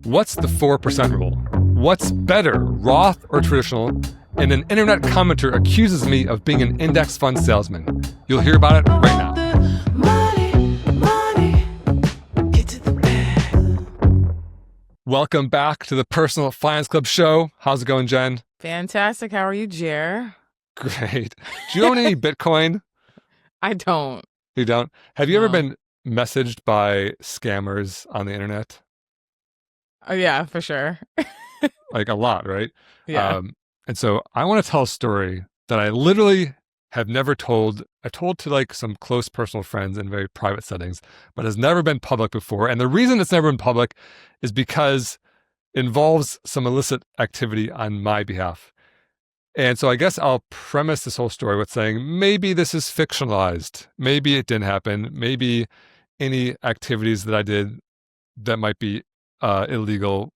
What's the 4% rule? What's better, Roth or traditional? And an internet commenter accuses me of being an index fund salesman. You'll hear about it right now. Get to the bag. Welcome back to the Personal Finance Club show. How's it going, Jen? Fantastic. How are you, Jer? Great. Do you own any Bitcoin? I don't. You don't? Have you ever No. been messaged by scammers on the internet? Oh, yeah, for sure. Like a lot, right? Yeah. And so I want to tell a story that I literally have never told. I told to like some close personal friends in very private settings, but has never been public before. And the reason it's never been public is because it involves some illicit activity on my behalf. And so I guess I'll premise this whole story with saying, maybe this is fictionalized. Maybe it didn't happen. Maybe any activities that I did that might be illegal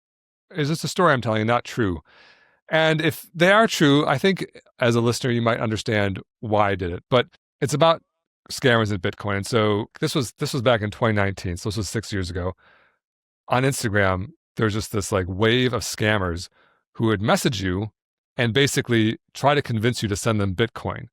is just a story I'm telling you, not true. And if they are true, I think as a listener, you might understand why I did it. But it's about scammers in Bitcoin. And so this was back in 2019. So this was 6 years ago. On Instagram, there's just this like wave of scammers who would message you and basically try to convince you to send them Bitcoin.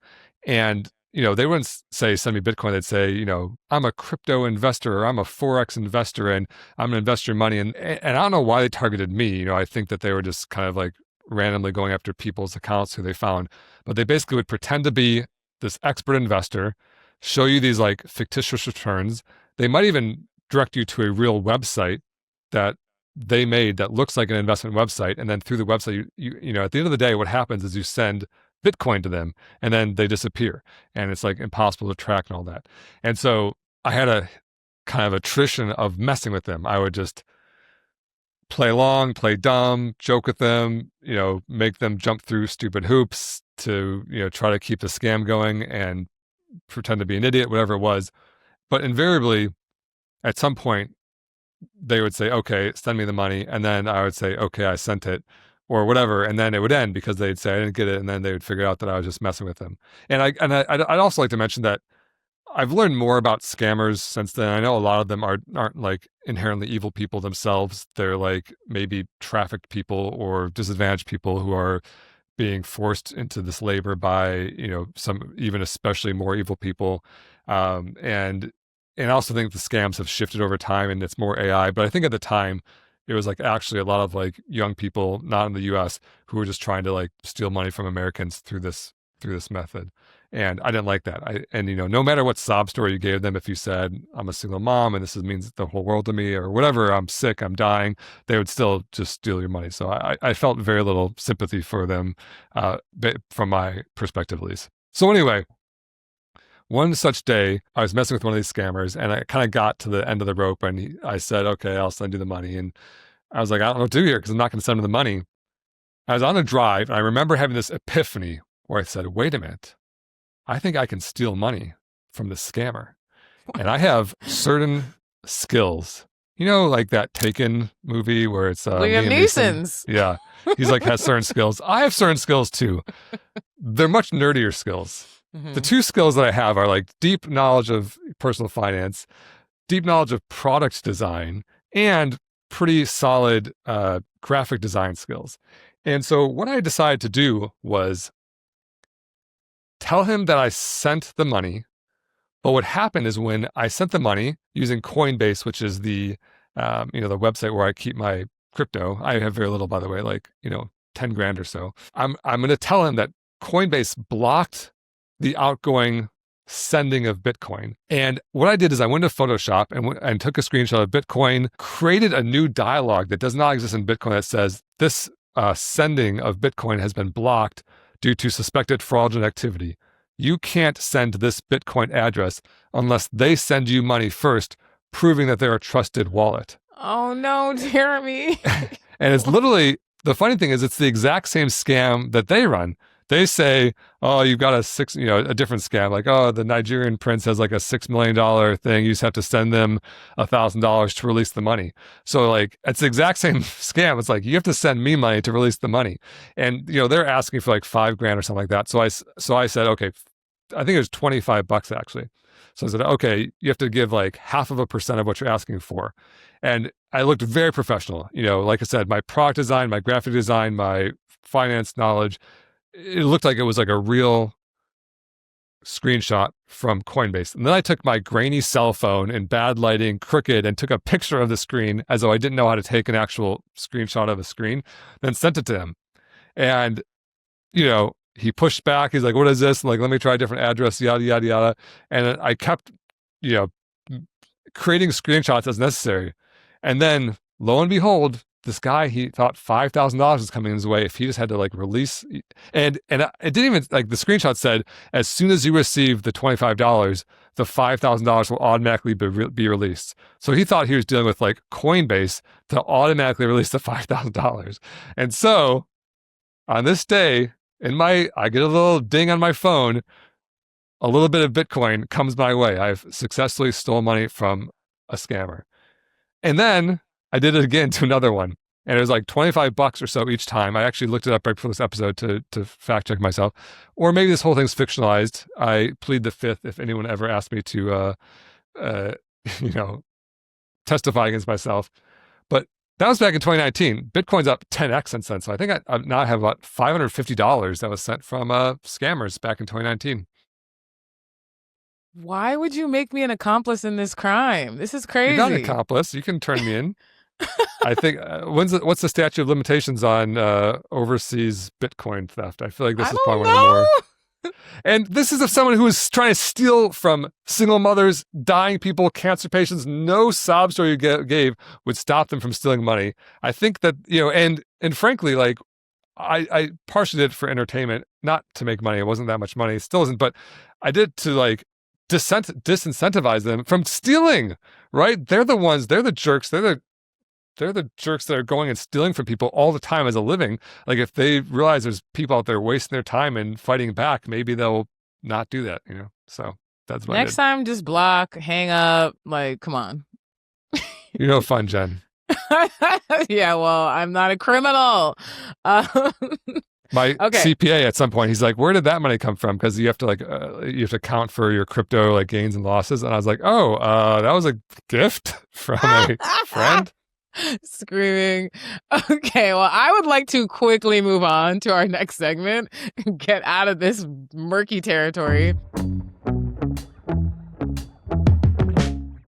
And, they wouldn't say, send me Bitcoin. They'd say, I'm a crypto investor or I'm a Forex investor and I'm going to invest your money. And I don't know why they targeted me. I think that they were just kind of like randomly going after people's accounts who they found. But they basically would pretend to be this expert investor, show you these like fictitious returns. They might even direct you to a real website that they made that looks like an investment website. And then through the website, you at the end of the day, what happens is you send Bitcoin to them and then they disappear. And it's like impossible to track and all that. And so I had a kind of a tradition of messing with them. I would just play along, play dumb, joke with them, make them jump through stupid hoops to, try to keep the scam going and pretend to be an idiot, whatever it was. But invariably, at some point, they would say, okay, send me the money. And then I would say, okay, I sent it or whatever. And then it would end because they'd say I didn't get it. And then they would figure out that I was just messing with them. And I'd also like to mention that I've learned more about scammers since then. I know a lot of them aren't like inherently evil people themselves. They're like maybe trafficked people or disadvantaged people who are being forced into this labor by, some even especially more evil people. And I also think the scams have shifted over time and it's more AI. But I think at the time, it was like actually a lot of like young people, not in the US, who were just trying to like steal money from Americans through this method. And I didn't like that. No matter what sob story you gave them, if you said, I'm a single mom and this means the whole world to me or whatever, I'm sick, I'm dying, they would still just steal your money. So I felt very little sympathy for them from my perspective, at least. So anyway, one such day, I was messing with one of these scammers and I kind of got to the end of the rope and I said, okay, I'll send you the money. And I was like, I don't know what to do here because I'm not going to send him the money. I was on a drive and I remember having this epiphany where I said, wait a minute, I think I can steal money from this scammer. And I have certain skills, like that Taken movie where it's Liam Liam Neeson's. Yeah. He's like, has certain skills. I have certain skills too. They're much nerdier skills. Mhm. The two skills that I have are like deep knowledge of personal finance, deep knowledge of product design, and pretty solid graphic design skills. And so what I decided to do was tell him that I sent the money. But what happened is when I sent the money using Coinbase, which is the the website where I keep my crypto. I have very little, by the way, like 10 grand or so. I'm going to tell him that Coinbase blocked the outgoing sending of Bitcoin. And what I did is I went to Photoshop and took a screenshot of Bitcoin, created a new dialogue that does not exist in Bitcoin that says this sending of Bitcoin has been blocked due to suspected fraudulent activity. You can't send this Bitcoin address unless they send you money first, proving that they're a trusted wallet. Oh no, Jeremy. And it's literally, the funny thing is it's the exact same scam that they run. They say, oh, you've got a different scam. Like, oh, the Nigerian prince has like a $6 million thing. You just have to send them $1,000 to release the money. So like, it's the exact same scam. It's like, you have to send me money to release the money. And, they're asking for like $5 grand or something like that. So I said, okay, I think it was $25 actually. So I said, okay, you have to give like 0.5% of what you're asking for. And I looked very professional. Like I said, my product design, my graphic design, my finance knowledge, it looked like it was like a real screenshot from Coinbase. And then I took my grainy cell phone in bad lighting, crooked, and took a picture of the screen as though I didn't know how to take an actual screenshot of a screen, then sent it to him. And, he pushed back. He's like, what is this? I'm like, let me try a different address, yada, yada, yada. And I kept, creating screenshots as necessary. And then lo and behold, this guy, he thought $5,000 was coming his way if he just had to like release. And it didn't even, like, the screenshot said, as soon as you receive the $25, the $5,000 will automatically be released. So he thought he was dealing with like Coinbase to automatically release the $5,000. And so on this day, I get a little ding on my phone, a little bit of Bitcoin comes my way. I've successfully stolen money from a scammer. And then I did it again to another one. And it was like $25 or so each time. I actually looked it up right before this episode to fact check myself. Or maybe this whole thing's fictionalized. I plead the fifth if anyone ever asked me to, testify against myself. But that was back in 2019. Bitcoin's up 10x since then. So I think I now have about $550 that was sent from scammers back in 2019. Why would you make me an accomplice in this crime? This is crazy. You're not an accomplice. You can turn me in. I think, what's the statute of limitations on overseas Bitcoin theft? I feel like this is probably one of the more. And this is of someone who is trying to steal from single mothers, dying people, cancer patients. No sob story you gave would stop them from stealing money. I think that, and frankly, like, I partially did it for entertainment, not to make money. It wasn't that much money. It still isn't, but I did to like disincentivize them from stealing, right? They're the jerks. They're the jerks that are going and stealing from people all the time as a living. Like, if they realize there's people out there wasting their time and fighting back, maybe they'll not do that, So that's what next time, just block, hang up. Like, come on. You're no fun, Jen. Yeah, well, I'm not a criminal. My CPA at some point, he's like, where did that money come from? Because you have to account for your crypto like gains and losses. And I was like, that was a gift from a friend. Screaming. Okay, well, I would like to quickly move on to our next segment and get out of this murky territory.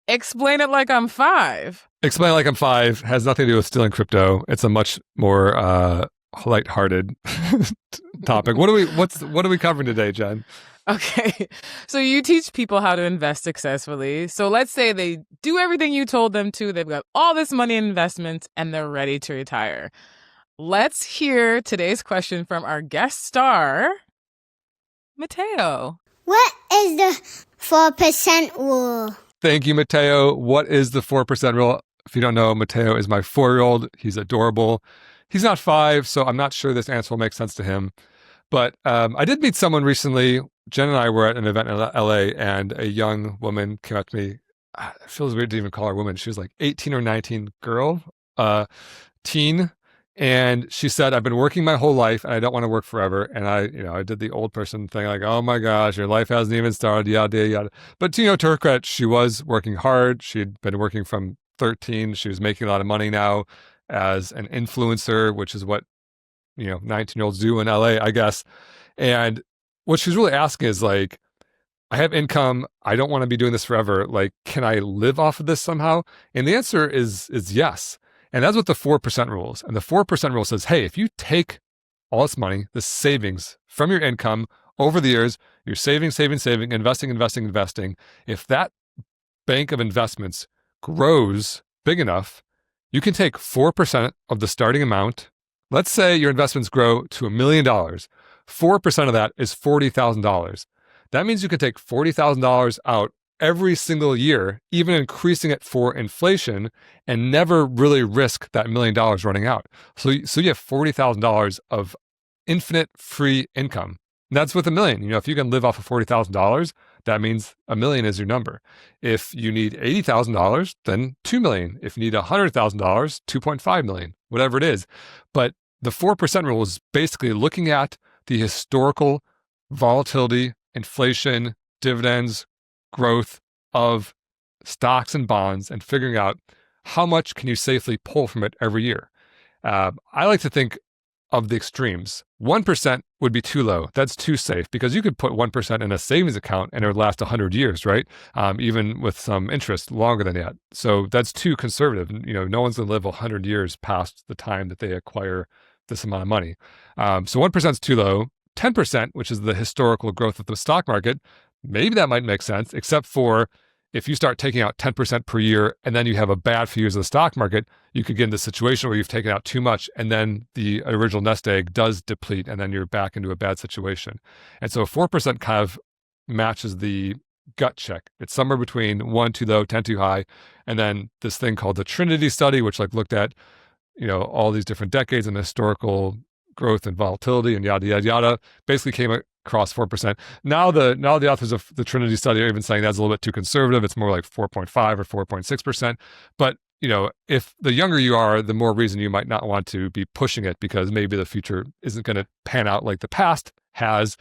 Explain it like I'm 5. Explain it like I'm 5 has nothing to do with stealing crypto. It's a much more lighthearted topic. What are we covering today, Jen? Okay, so you teach people how to invest successfully. So let's say they do everything you told them to. They've got all this money in investments and they're ready to retire. Let's hear today's question from our guest star, Mateo. What is the 4% rule? Thank you, Mateo. What is the 4% rule? If you don't know, Mateo is my 4-year-old. He's adorable. He's not 5, so I'm not sure this answer will make sense to him. But I did meet someone recently. Jen and I were at an event in LA, and a young woman came up to me. It feels weird to even call her a woman. She was like 18 or 19 girl, teen. And she said, I've been working my whole life and I don't want to work forever. And I did the old person thing, like, oh my gosh, your life hasn't even started, yada, yada. But, to her credit, she was working hard. She'd been working from 13. She was making a lot of money now as an influencer, which is what 19-year-olds do in LA, I guess. And what she's really asking is like, I have income. I don't want to be doing this forever. Like, can I live off of this somehow? And the answer is yes. And that's what the 4% rule is. And the 4% rule says, hey, if you take all this money, this savings from your income over the years, you're saving, investing. If that bank of investments grows big enough, you can take 4% of the starting amount. Let's say your investments grow to $1 million. 4% of that is $40,000. That means you can take $40,000 out every single year, even increasing it for inflation, and never really risk that $1 million running out. So you have $40,000 of infinite free income. And that's with $1 million. If you can live off of $40,000, that means $1 million is your number. If you need $80,000, then $2 million. If you need $100,000, $2.5 million, whatever it is. But the 4% rule is basically looking at the historical volatility inflation, dividends, growth of stocks and bonds, and figuring out how much can you safely pull from it every year. I like to think of the extremes. 1% would be too low. That's too safe because you could put 1% in a savings account and it would last 100 years, right? Even with some interest longer than that. So that's too conservative. No one's going to live 100 years past the time that they acquire this amount of money. So 1% is too low. 10%, which is the historical growth of the stock market, maybe that might make sense, except for if you start taking out 10% per year and then you have a bad few years of the stock market, you could get into a situation where you've taken out too much and then the original nest egg does deplete and then you're back into a bad situation. And so 4% kind of matches the gut check. It's somewhere between 1 too low, 10 too high. And then this thing called the Trinity study, which looked at, all these different decades and historical growth and volatility and yada, yada, yada, basically came across 4%. Now the authors of the Trinity study are even saying that's a little bit too conservative. It's more like 4.5 or 4.6%. But, if the younger you are, the more reason you might not want to be pushing it because maybe the future isn't going to pan out like the past has.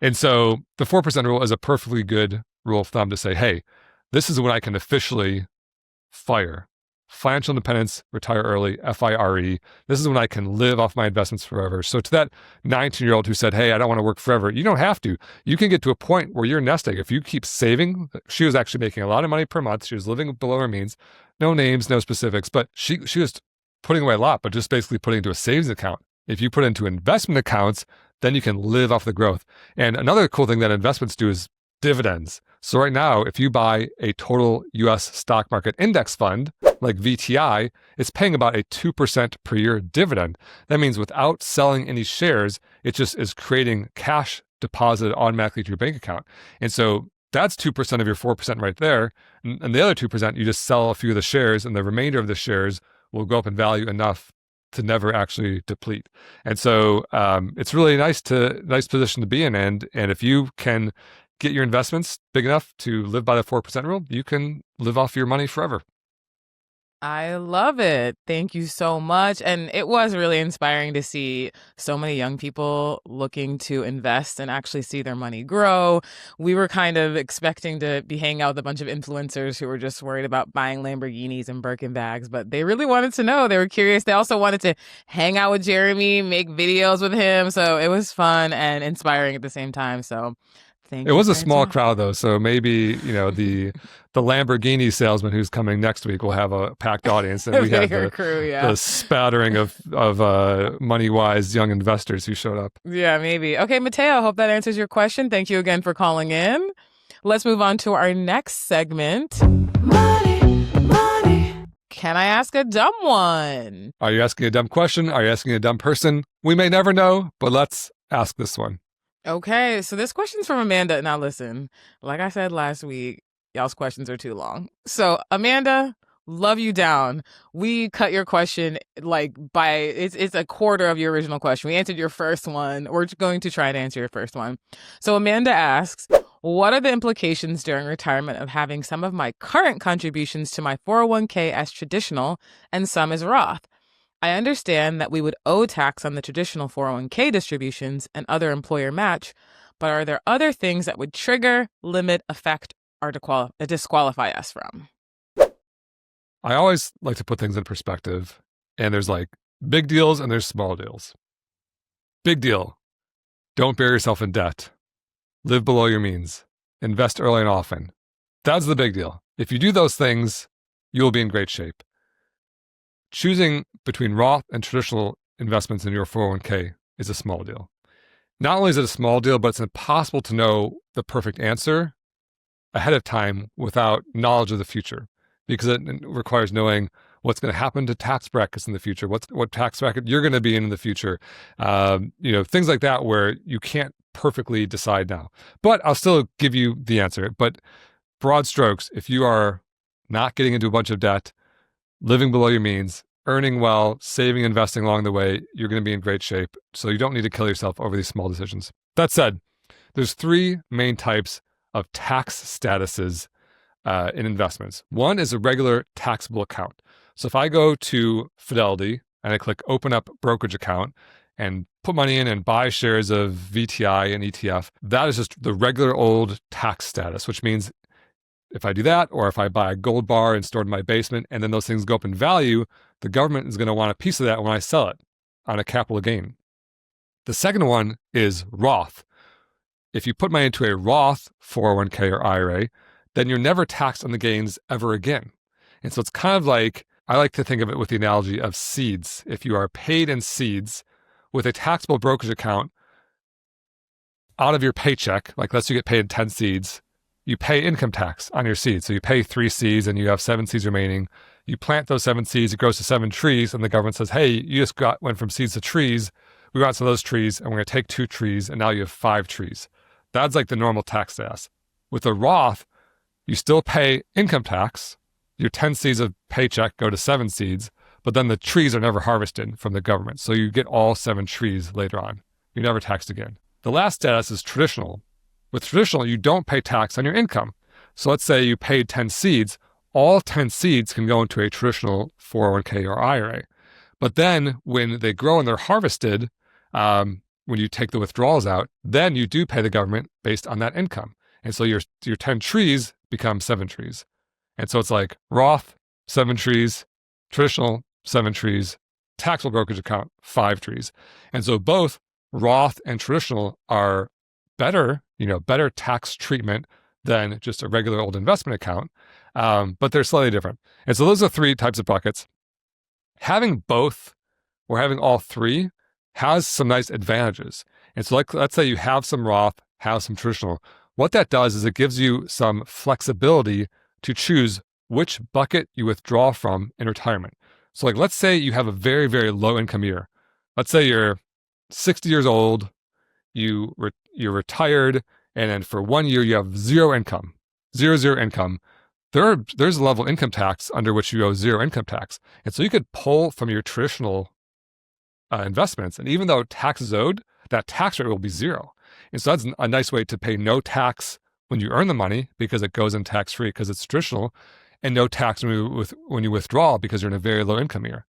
And so the 4% rule is a perfectly good rule of thumb to say, hey, this is when I can officially FIRE. Financial independence, retire early, FIRE. This is when I can live off my investments forever. So to that 19-year-old who said, hey, I don't want to work forever, you don't have to. You can get to a point where you're nest egg. If you keep saving, she was actually making a lot of money per month. She was living below her means. No names, no specifics, but she was putting away a lot, but just basically putting into a savings account. If you put into investment accounts, then you can live off the growth. And another cool thing that investments do is dividends. So right now, if you buy a total US stock market index fund, like VTI, it's paying about a 2% per year dividend. That means without selling any shares, it just is creating cash deposited automatically to your bank account. And so that's 2% of your 4% right there. And the other 2%, you just sell a few of the shares and the remainder of the shares will go up in value enough to never actually deplete. And so it's really nice position to be in. And if you can get your investments big enough to live by the 4% rule, you can live off your money forever. I love it. Thank you so much. And it was really inspiring to see so many young people looking to invest and actually see their money grow. We were kind of expecting to be hanging out with a bunch of influencers who were just worried about buying Lamborghinis and Birkin bags, but they really wanted to know. They were curious. They also wanted to hang out with Jeremy, make videos with him. So it was fun and inspiring at the same time. So it was a small crowd though, so maybe the Lamborghini salesman who's coming next week will have a packed audience, and we had the spattering of money-wise young investors who showed up. Yeah, maybe. Okay, Mateo, I hope that answers your question. Thank you again for calling in. Let's move on to our next segment. Money. Can I ask a dumb one? Are you asking a dumb question? Are you asking a dumb person? We may never know, but let's ask this one. Okay, so this question's from Amanda. Now listen, like I said last week, y'all's questions are too long. So Amanda, love you down. We cut your question by it's a quarter of your original question. We answered your first one. We're going to try to answer your first one. So Amanda asks, what are the implications during retirement of having some of my current contributions to my 401k as traditional and some as Roth? I understand that we would owe tax on the traditional 401k distributions and other employer match, but are there other things that would trigger, limit, affect, or disqualify us from? I always like to put things in perspective, and there's big deals and there's small deals. Big deal. Don't bury yourself in debt. Live below your means. Invest early and often. That's the big deal. If you do those things, you'll be in great shape. Choosing between Roth and traditional investments in your 401k is a small deal. Not only is it a small deal, but it's impossible to know the perfect answer ahead of time without knowledge of the future, because it requires knowing what's going to happen to tax brackets in the future, what tax bracket you're going to be in the future, things like that where you can't perfectly decide now. But I'll still give you the answer. But broad strokes, if you are not getting into a bunch of debt, living below your means, earning well, saving, investing along the way, you're going to be in great shape. So you don't need to kill yourself over these small decisions. That said, there's three main types of tax statuses in investments. One is a regular taxable account. So if I go to Fidelity and I click open up brokerage account, and put money in and buy shares of VTI and ETF, that is just the regular old tax status, which means if I do that, or if I buy a gold bar and store it in my basement, and then those things go up in value, the government is going to want a piece of that when I sell it on a capital gain. The second one is Roth. If you put money into a Roth 401k or IRA, then you're never taxed on the gains ever again. And so it's kind of like, I like to think of it with the analogy of seeds. If you are paid in seeds with a taxable brokerage account out of your paycheck, like let's say you get paid in 10 seeds, you pay income tax on your seeds. So you pay 3 seeds and you have 7 seeds remaining. You plant those 7 seeds, it grows to 7 trees, and the government says, hey, you just went from seeds to trees. We got some of those trees, and we're going to take 2 trees, and now you have 5 trees. That's like the normal tax status. With a Roth, you still pay income tax. Your 10 seeds of paycheck go to 7 seeds, but then the trees are never harvested from the government. So you get all 7 trees later on. You're never taxed again. The last status is traditional. With traditional, you don't pay tax on your income. So let's say you paid 10 seeds. All 10 seeds can go into a traditional 401k or IRA. But then when they grow and they're harvested, when you take the withdrawals out, then you do pay the government based on that income. And so your 10 trees become 7 trees. And so it's like Roth, 7 trees, traditional, 7 trees, taxable brokerage account, 5 trees. And so both Roth and traditional are better tax treatment than just a regular old investment account, but they're slightly different. And so those are 3 types of buckets. Having both or having all 3 has some nice advantages. And so let's say you have some Roth, have some traditional. What that does is it gives you some flexibility to choose which bucket you withdraw from in retirement. So let's say you have a very, very low income year. Let's say you're 60 years old, you're retired, and then for 1 year you have zero income. There's a level of income tax under which you owe zero income tax. And so you could pull from your traditional investments, and even though tax is owed, that tax rate will be 0. And so that's a nice way to pay no tax when you earn the money because it goes in tax-free because it's traditional, and no tax when you withdraw because you're in a very low income year.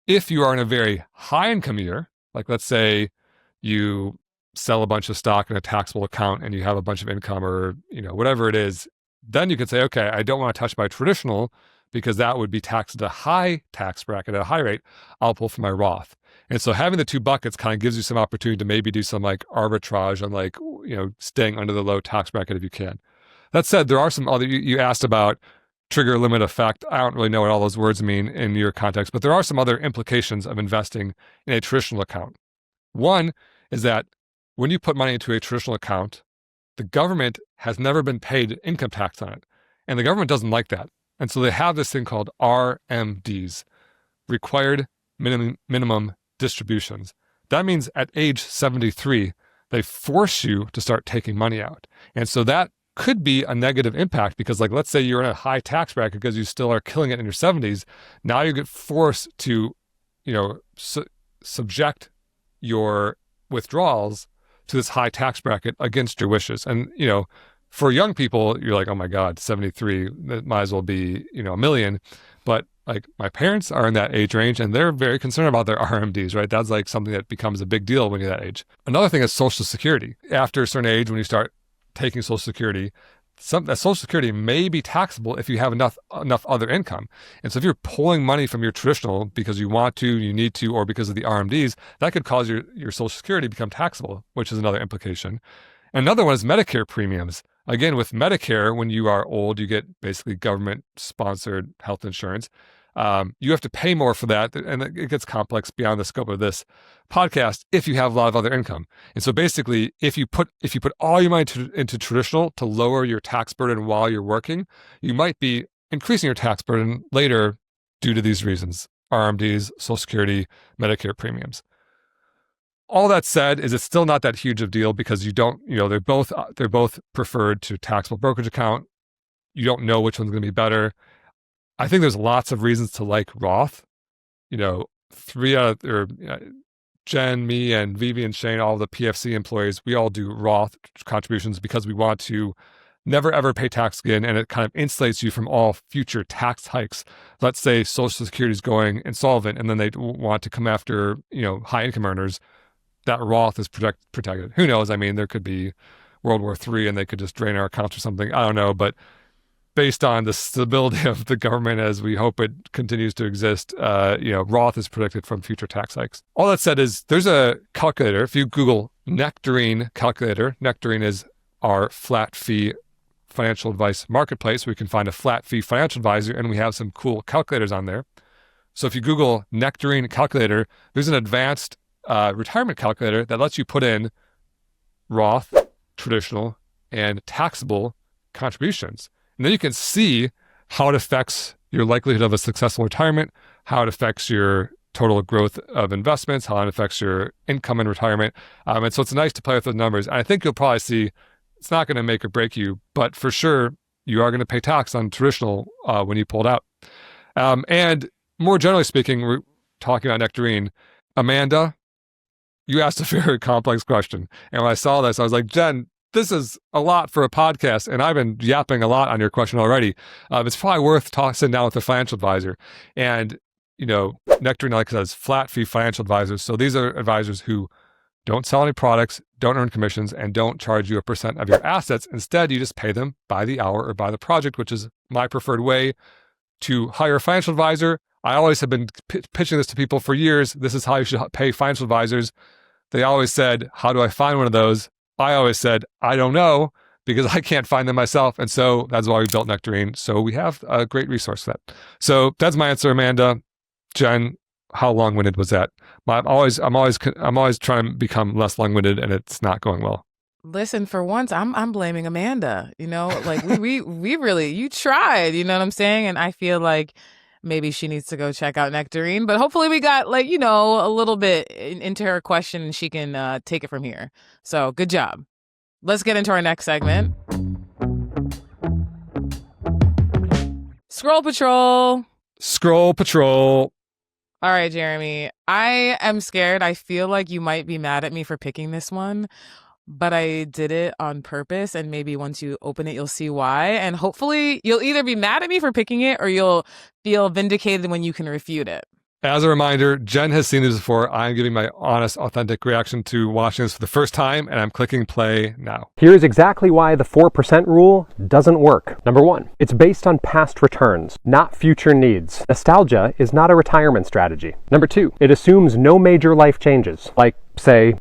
If you are in a very high income year, like let's say you sell a bunch of stock in a taxable account and you have a bunch of income or whatever it is, then you could say, okay, I don't want to touch my traditional because that would be taxed at a high tax bracket, at a high rate. I'll pull from my Roth. And so having the 2 buckets kind of gives you some opportunity to maybe do some arbitrage on staying under the low tax bracket if you can. That said, there are some other, you asked about trigger limit effect. I don't really know what all those words mean in your context, but there are some other implications of investing in a traditional account. One is that when you put money into a traditional account, the government has never been paid income tax on it. And the government doesn't like that. And so they have this thing called RMDs, required minimum distributions. That means at age 73, they force you to start taking money out. And so that could be a negative impact because let's say you're in a high tax bracket because you still are killing it in your 70s. Now you get forced to, subject your withdrawals to this high tax bracket against your wishes. And, for young people, you're like, oh my God, 73, that might as well be, $1 million. But my parents are in that age range and they're very concerned about their RMDs, right? That's something that becomes a big deal when you're that age. Another thing is Social Security. After a certain age, when you start taking Social Security, that Social Security may be taxable if you have enough other income. And so if you're pulling money from your traditional because you want to, you need to, or because of the RMDs, that could cause your Social Security to become taxable, which is another implication. Another one is Medicare premiums. Again, with Medicare, when you are old, you get basically government-sponsored health insurance. You have to pay more for that, and it gets complex beyond the scope of this podcast if you have a lot of other income. And so basically, if you put all your money into traditional to lower your tax burden while you're working, you might be increasing your tax burden later due to these reasons: RMDs, Social Security, Medicare premiums. All that said, is it's still not that huge of a deal because you don't, they're both preferred to taxable brokerage account. You don't know which one's going to be better. I think there's lots of reasons to like Roth. Jen, me, and Vivi and Shane, all the PFC employees, we all do Roth contributions because we want to never ever pay tax again, and it kind of insulates you from all future tax hikes. Let's say Social Security is going insolvent, and then they want to come after high income earners. that Roth is protected. Who knows? I mean, there could be World War III and they could just drain our accounts or something. I don't know. But based on the stability of the government as we hope it continues to exist, Roth is protected from future tax hikes. All that said is there's a calculator. If you Google Nectarine calculator, Nectarine is our flat fee financial advice marketplace. We can find a flat fee financial advisor, and we have some cool calculators on there. So if you Google Nectarine calculator, there's an advanced retirement calculator that lets you put in Roth, traditional, and taxable contributions. And then you can see how it affects your likelihood of a successful retirement, how it affects your total growth of investments, how it affects your income in retirement. And so it's nice to play with those numbers. And I think you'll probably see it's not going to make or break you, but for sure, you are going to pay tax on traditional when you pull it out. And more generally speaking, we're talking about Nectarine. Amanda, you asked a very complex question. And when I saw this, I was like, Jen, this is a lot for a podcast, and I've been yapping a lot on your question already. It's probably worth sitting down with a financial advisor. And, Nectarine, like I said, is flat fee financial advisors. So these are advisors who don't sell any products, don't earn commissions, and don't charge you a percent of your assets. Instead, you just pay them by the hour or by the project, which is my preferred way to hire a financial advisor. I always have been pitching this to people for years. This is how you should pay financial advisors. They always said, how do I find one of those? I always said, I don't know, because I can't find them myself. And so that's why we built Nectarine. So we have a great resource for that. So that's my answer, Amanda. Jen, how long-winded was that? I'm always trying to become less long-winded, and it's not going well. Listen, for once, I'm blaming Amanda. Like we really, you tried. You know what I'm saying? And I feel like maybe she needs to go check out Nectarine. But hopefully, we got a little bit into her question, and she can take it from here. So good job. Let's get into our next segment. Scroll Patrol. Scroll Patrol. All right, Jeremy, I am scared. I feel like you might be mad at me for picking this one, but I did it on purpose. And maybe once you open it, you'll see why. And hopefully you'll either be mad at me for picking it or you'll feel vindicated when you can refute it. As a reminder, Jen has seen this before. I'm giving my honest, authentic reaction to watching this for the first time, and I'm clicking play now. Here's exactly why the 4% rule doesn't work. Number one, it's based on past returns, not future needs. Nostalgia is not a retirement strategy. Number two, it assumes no major life changes, like, say,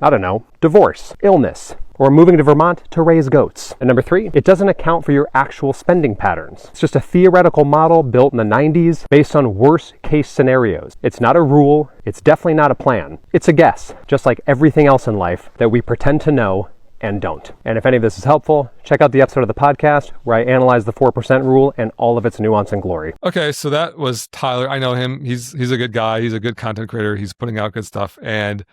divorce, illness, or moving to Vermont to raise goats. And number three, it doesn't account for your actual spending patterns. It's just a theoretical model built in the 90s based on worst case scenarios. It's not a rule. It's definitely not a plan. It's a guess, just like everything else in life that we pretend to know and don't. And if any of this is helpful, check out the episode of the podcast where I analyze the 4% rule and all of its nuance and glory. Okay, so that was Tyler. I know him. He's a good guy. He's a good content creator. He's putting out good stuff. And,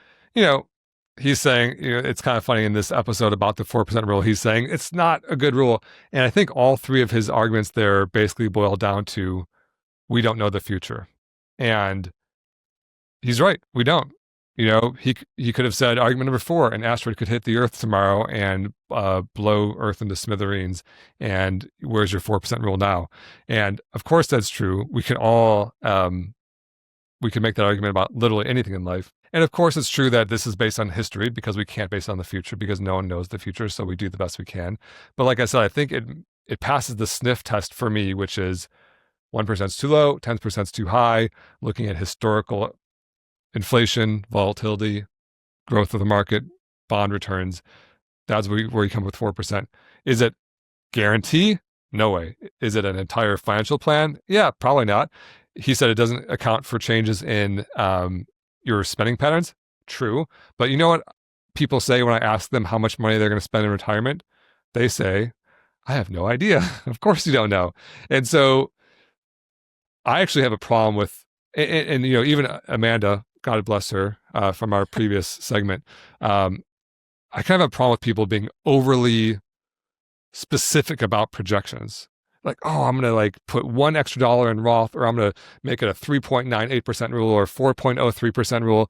he's saying, it's kind of funny in this episode about the 4% rule, he's saying it's not a good rule. And I think all three of his arguments there basically boil down to, we don't know the future. And he's right. We don't. He could have said argument number 4, an asteroid could hit the Earth tomorrow and blow Earth into smithereens. And where's your 4% rule now? And of course that's true. We can all, we can make that argument about literally anything in life. And of course, it's true that this is based on history because we can't base it on the future because no one knows the future. So we do the best we can. But like I said, I think it passes the sniff test for me, which is 1% is too low, 10% is too high, looking at historical inflation, volatility, growth of the market, bond returns. That's where you come with 4%. Is it guarantee? No way. Is it an entire financial plan? Yeah, probably not. He said it doesn't account for changes in your spending patterns. True. But you know what people say when I ask them how much money they're going to spend in retirement? They say, I have no idea. Of course you don't know. And so I actually have a problem with, and even Amanda, God bless her, from our previous segment, I kind of have a problem with people being overly specific about projections. Like, oh, I'm going to put $1 extra in Roth, or I'm going to make it a 3.98% rule or 4.03% rule.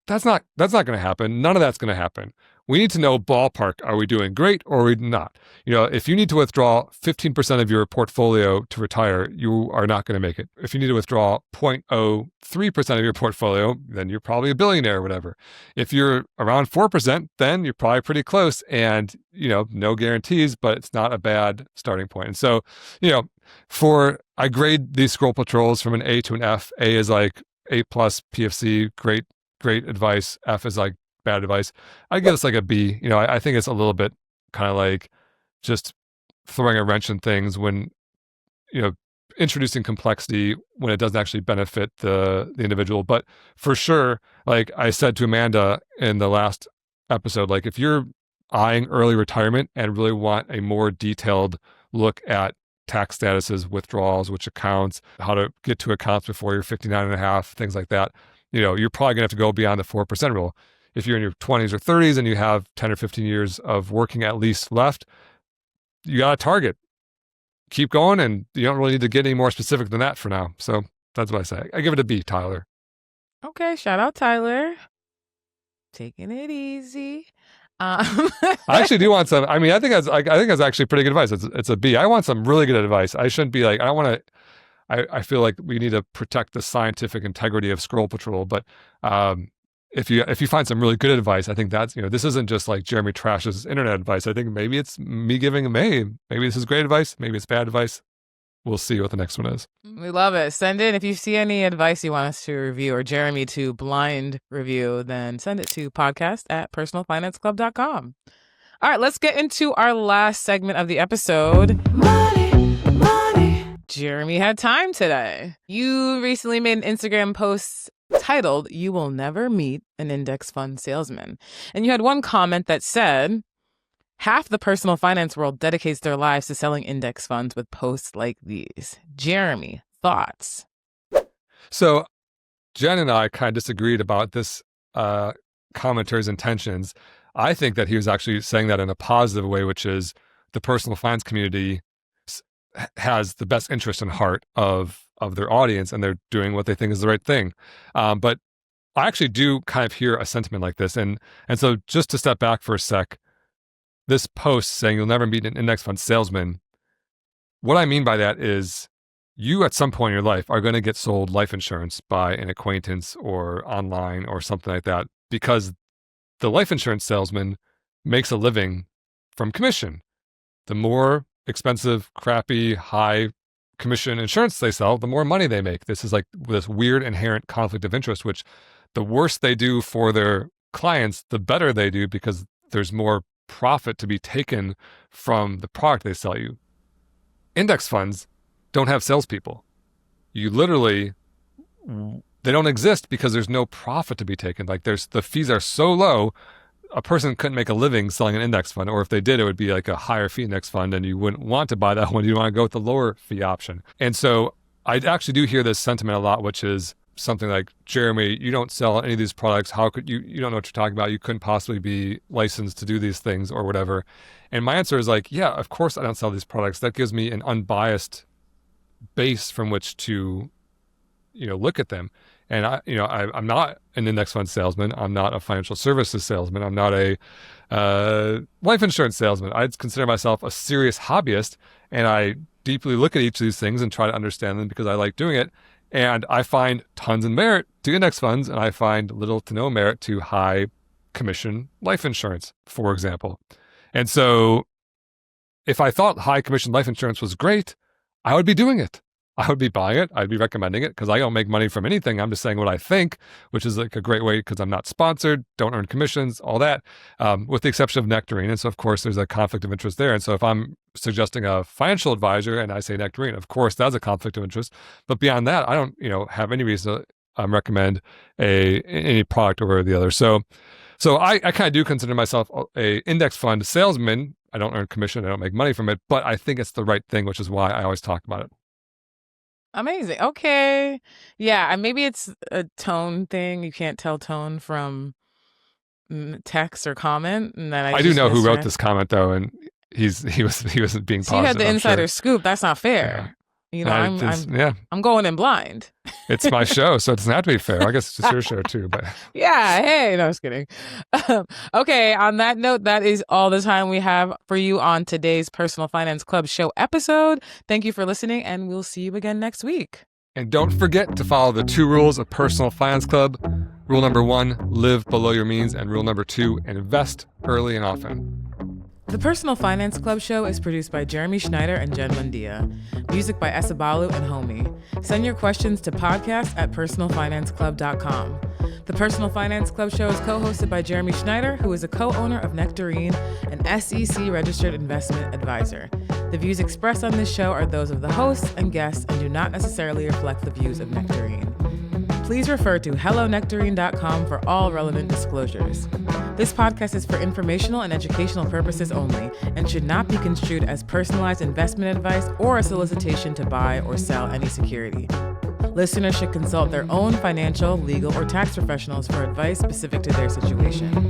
That's not going to happen. None of that's going to happen. we need to know ballpark. Are we doing great or are we not? If you need to withdraw 15% of your portfolio to retire, you are not going to make it. If you need to withdraw 0.03% of your portfolio, then you're probably a billionaire or whatever. If you're around 4%, then you're probably pretty close, and, no guarantees, but it's not a bad starting point. And so, I grade these scroll patrols from an A to an F. A is like A plus PFC, great advice. F is like bad advice. I give this like a B. I think it's a little bit kind of like just throwing a wrench in things when, introducing complexity when it doesn't actually benefit the individual. But for sure, like I said to Amanda in the last episode, like if you're eyeing early retirement and really want a more detailed look at tax statuses, withdrawals, which accounts, how to get to accounts before you're 59 and a half, things like that, you're probably gonna have to go beyond the 4% rule. If you're in your 20s or 30s and you have 10 or 15 years of working at least left, you got a target. Keep going, and you don't really need to get any more specific than that for now. So that's what I say. I give it a B, Tyler. Okay, shout out Tyler. Taking it easy. I actually do want some. I mean, I think that's actually pretty good advice. It's a B. I want some really good advice. I shouldn't be like, I don't want to. I feel like we need to protect the scientific integrity of Scroll Patrol. But if you find some really good advice, I think that's, this isn't just like Jeremy Trash's internet advice. I think maybe it's me giving him A. Maybe this is great advice. Maybe it's bad advice. We'll see what the next one is. We love it. Send in if you see any advice you want us to review or Jeremy to blind review, then send it to podcast@personalfinanceclub.com. All right, let's get into our last segment of the episode. Money. Jeremy had time today. You recently made an Instagram post titled, "You Will Never Meet an Index Fund Salesman." And you had one comment that said, "Half the personal finance world dedicates their lives to selling index funds with posts like these." Jeremy, thoughts? So Jen and I kind of disagreed about this commenter's intentions. I think that he was actually saying that in a positive way, which is the personal finance community has the best interest in heart of their audience, and they're doing what they think is the right thing. But I actually do kind of hear a sentiment like this. And so just to step back for a sec, this post saying you'll never meet an index fund salesman, what I mean by that is you at some point in your life are going to get sold life insurance by an acquaintance or online or something like that, because the life insurance salesman makes a living from commission. The more expensive, crappy, high commission insurance they sell, the more money they make. This is like this weird inherent conflict of interest, which the worse they do for their clients, the better they do, because there's more profit to be taken from the product they sell you. Index funds don't have salespeople. You literally, they don't exist because there's no profit to be taken. Like the fees are so low, a person couldn't make a living selling an index fund, or if they did, it would be like a higher fee index fund, and you wouldn't want to buy that one. You want to go with the lower fee option. And so I actually do hear this sentiment a lot, which is something like, Jeremy, you don't sell any of these products. How could you don't know what you're talking about. You couldn't possibly be licensed to do these things or whatever. And my answer is like, yeah, of course I don't sell these products. That gives me an unbiased base from which to, look at them. And I'm not an index fund salesman. I'm not a financial services salesman. I'm not a life insurance salesman. I consider myself a serious hobbyist, and I deeply look at each of these things and try to understand them because I like doing it. And I find tons of merit to index funds, and I find little to no merit to high commission life insurance, for example. And so if I thought high commission life insurance was great, I would be doing it. I would be buying it. I'd be recommending it because I don't make money from anything. I'm just saying what I think, which is like a great way because I'm not sponsored, don't earn commissions, all that, with the exception of Nectarine. And so, of course, there's a conflict of interest there. And so if I'm suggesting a financial advisor and I say Nectarine, of course, that's a conflict of interest. But beyond that, I don't, have any reason to recommend any product over the other. So I kind of do consider myself a index fund salesman. I don't earn commission. I don't make money from it, but I think it's the right thing, which is why I always talk about it. Amazing. Okay. Yeah, and maybe it's a tone thing. You can't tell tone from text or comment. And then I do know who wrote this comment though, and he wasn't being positive. So you had the insider scoop. That's not fair. Yeah. You know, Yeah, I'm going in blind. it's my show, so it doesn't have to be fair. I guess it's just your show too. But Yeah, hey, no, I was kidding. Okay, on that note, that is all the time we have for you on today's Personal Finance Club show episode. Thank you for listening, and we'll see you again next week. And don't forget to follow the 2 rules of Personal Finance Club. Rule number 1, live below your means. And rule number 2, invest early and often. The Personal Finance Club show is produced by Jeremy Schneider and Jen Mundia. Music by Esabalu and Homie. Send your questions to podcast@personalfinanceclub.com. The Personal Finance Club show is co-hosted by Jeremy Schneider, who is a co-owner of Nectarine, an SEC-registered investment advisor. The views expressed on this show are those of the hosts and guests and do not necessarily reflect the views of Nectarine. Please refer to hellonectarine.com for all relevant disclosures. This podcast is for informational and educational purposes only and should not be construed as personalized investment advice or a solicitation to buy or sell any security. Listeners should consult their own financial, legal, or tax professionals for advice specific to their situation.